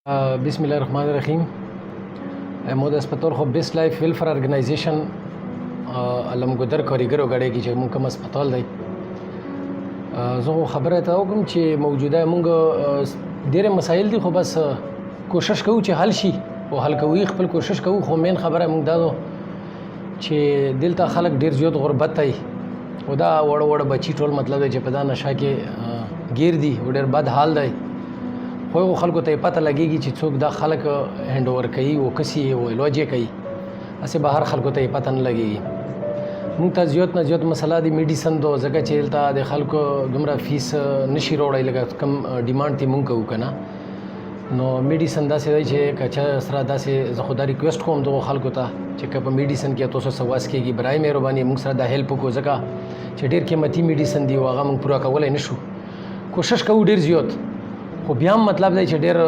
بسم الله الرحمن الرحیم. مو د هسپتال خو بیس لایف ویلفیر ارګنایزیشن علمګودر کاریګرو غړی کې چې موږ کوم هسپتال دی زه خبره ته وکم چې موجوده موږ ډېر مسایل دي خو بس کوشش کوو چې حل شي او حل کوو خپل کوشش کوو خو مین خبره موږ دا چې دلته خلک ډېر زیات غربت دی او دا وړ وړ بچي ټول مطلب دی چې په دا نشه کې گیر دي او ډېر بد حال دی خو خلکو ته پته لګیږي چې څوک دا خلک هند اوور کوي او کسي او لوجه کوي اسه بهر خلکو ته پته نه لګیږي. موږ ته زیات نه زیات مسله دی میډیسن دو ځکه چې دلته د خلکو دومره فیس نشي وروړی لکه کم ډیمانډ تی مونږ کوو کنه نو میډیسن داسې دی چې کچا سره داسې زه خو دا ریکویسټ کوم دغه خلکو ته چې که په میډیسن کې تاسو سواس کېږي برای مهرباني موږ سره دا هیلپ وکړو ځکه چې ډېر قیمتي میډیسن دی او هغه موږ پوره کولی نشو کوشش کوو ډېر زیات خو بیا هم مطلب دی چې ډېر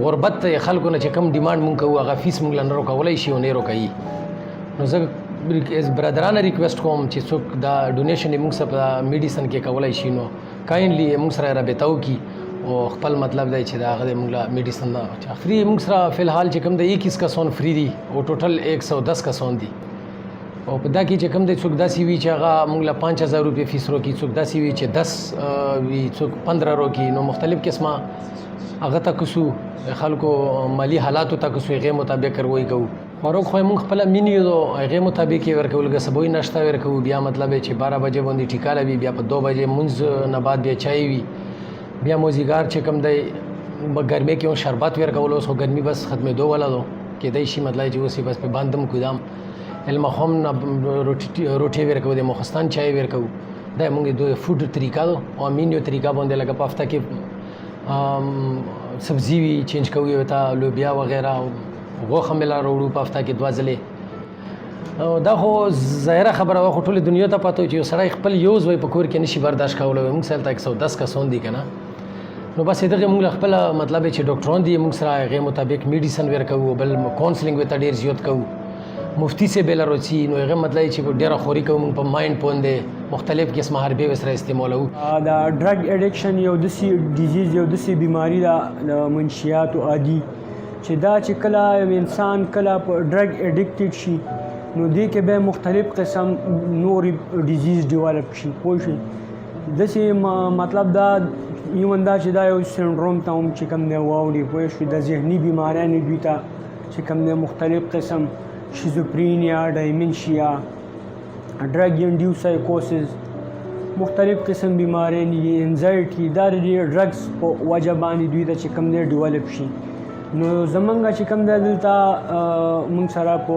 غربت ته خلکو نه چې کم ډیمانډ مونږ کوو هغه فیس مونږ له نه راکولی شي او نه یې راکوي نو زه برادرانه ریکویسټ کوم چې څوک دا ډونیشن یې مونږ سره په میډیسن کې کولی شي نو کاینډلي مونږ سره رابطه وکړي او خپل مطلب دی چې د هغه مونږ له میډیسن نه فری مونږ سره فی الحال چې کوم دی 21 کسان فری دي او ټوټل 110 کسان دي او په دا کې چې کوم دی څوک داسې وي چې هغه مونږ له 5000 روپۍ فیس راکړي څوک داسې وي چې 10 وي څوک 15 راکړي نو مختلف قسمه هغه ته کوسو خلکو مالی حالاتو ته کوسو هغې مطابق کاروی کوو خوراک خو موږ خپله مینیو دو هغې مطابق یې ورکوو لکه سبوي ناشته ورکوو بیا مطلب چې 12 بجې باندې ټیکاله وي بیا په 2 بجې مونځ نه بعد بیا چای وي بیا موزیګار چې کوم دی ګرمۍ کې شربت ورکول اوس خو ګرمي بس ختمېدو والا دو کېدای شي مطلب چې اوس یې بس پې باندم کودام المخوم نه روټۍ ورکوو د مخستان چای ورکوو دا موږ د فوډ طریقه دو او مینیو طریقه باندې لکه په هفته کې سبزی وي چینج کوي ورته لوبیا وغیره غوښه مې لا راوړو په هفته کې 2 ځلې دا خو ظاهره خبره وه خو ټولې دنیا ته پته چې یو سړی خپل یو زوی په کور کې نشي برداشت کولی موږ سره هلته 110 کسان دي که نه نو بس دغه موږ له خپله مطلب چې ډاکټران دي موږ سره هغې مطابق میډیسن ورکوو بل کاونسلینګ ورته ډېر زیات کوو مفتی سے بیل راځي نو هغه مطلب چې ډېره خوري کوو موږ په مایند باندې مختلف قسمه حربې ورسره استعمالوو. دا ډرګ اډکشن یو داسې ډیزیز یو داسې بیماري ده د منشیاتو عادي چې دا چې کله انسان کله په ډرګ اډکټډ شي نو دې کې به مختلف قسم نورې ډیزیز ډیولپ شي پوه شئ داسې مطلب دا ایون دا چې دا یو سنډروم ته هم چې کوم دی واوړي پوه شئ د ذهني بیماریانې دوی ته چې کوم دی مختلف قسم شیزوفرینیا ډایمنشیا ډرګ انډیوس سایکوسس مختلف قسم بیماریان دي انزایټي دا د ډرګس په وجه باندې دوی ته چې کوم دی ډیولپ شي نو زمونږ چې کوم دی دلته موږ سره په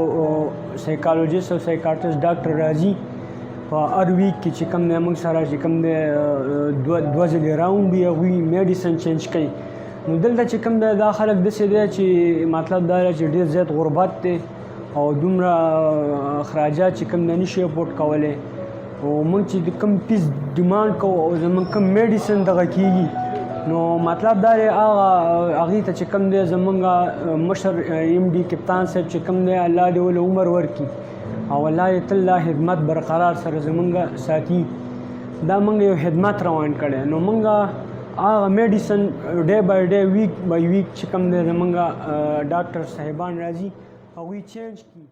سایکالوجست او سایکاټرسټ ډاکټر راځي په هر ویک کې چې کوم دی موږ سره چې کوم دی 2 ځلې راوند وي هغوی میډیسن چینج کوي نو دلته چې کوم دی دا خلک داسې دی چې مطلب دا دی چې ډېر زیات غربت دی او دومره اخراجات چې کوم نه نشي افورډ کولی او موږ چې د کوم پیس ډیمانډ کوو او زموږ کوم میډیسن دغه کېږي نو مطلب دا دی هغې ته چې کوم دی زموږ مشر ایم ډي کپتان صاحب چې کوم دی الله دې ولې عمر ورکړي او الله دې تل دا خدمت برقرار سره زموږ ساتي دا موږ یو خدمت روان کړی نو موږ هغه میډیسن ډے بای ډے ویک بای ویک چې کوم دی زموږ ډاکټر صاحبان راځي هغوی چینج کړي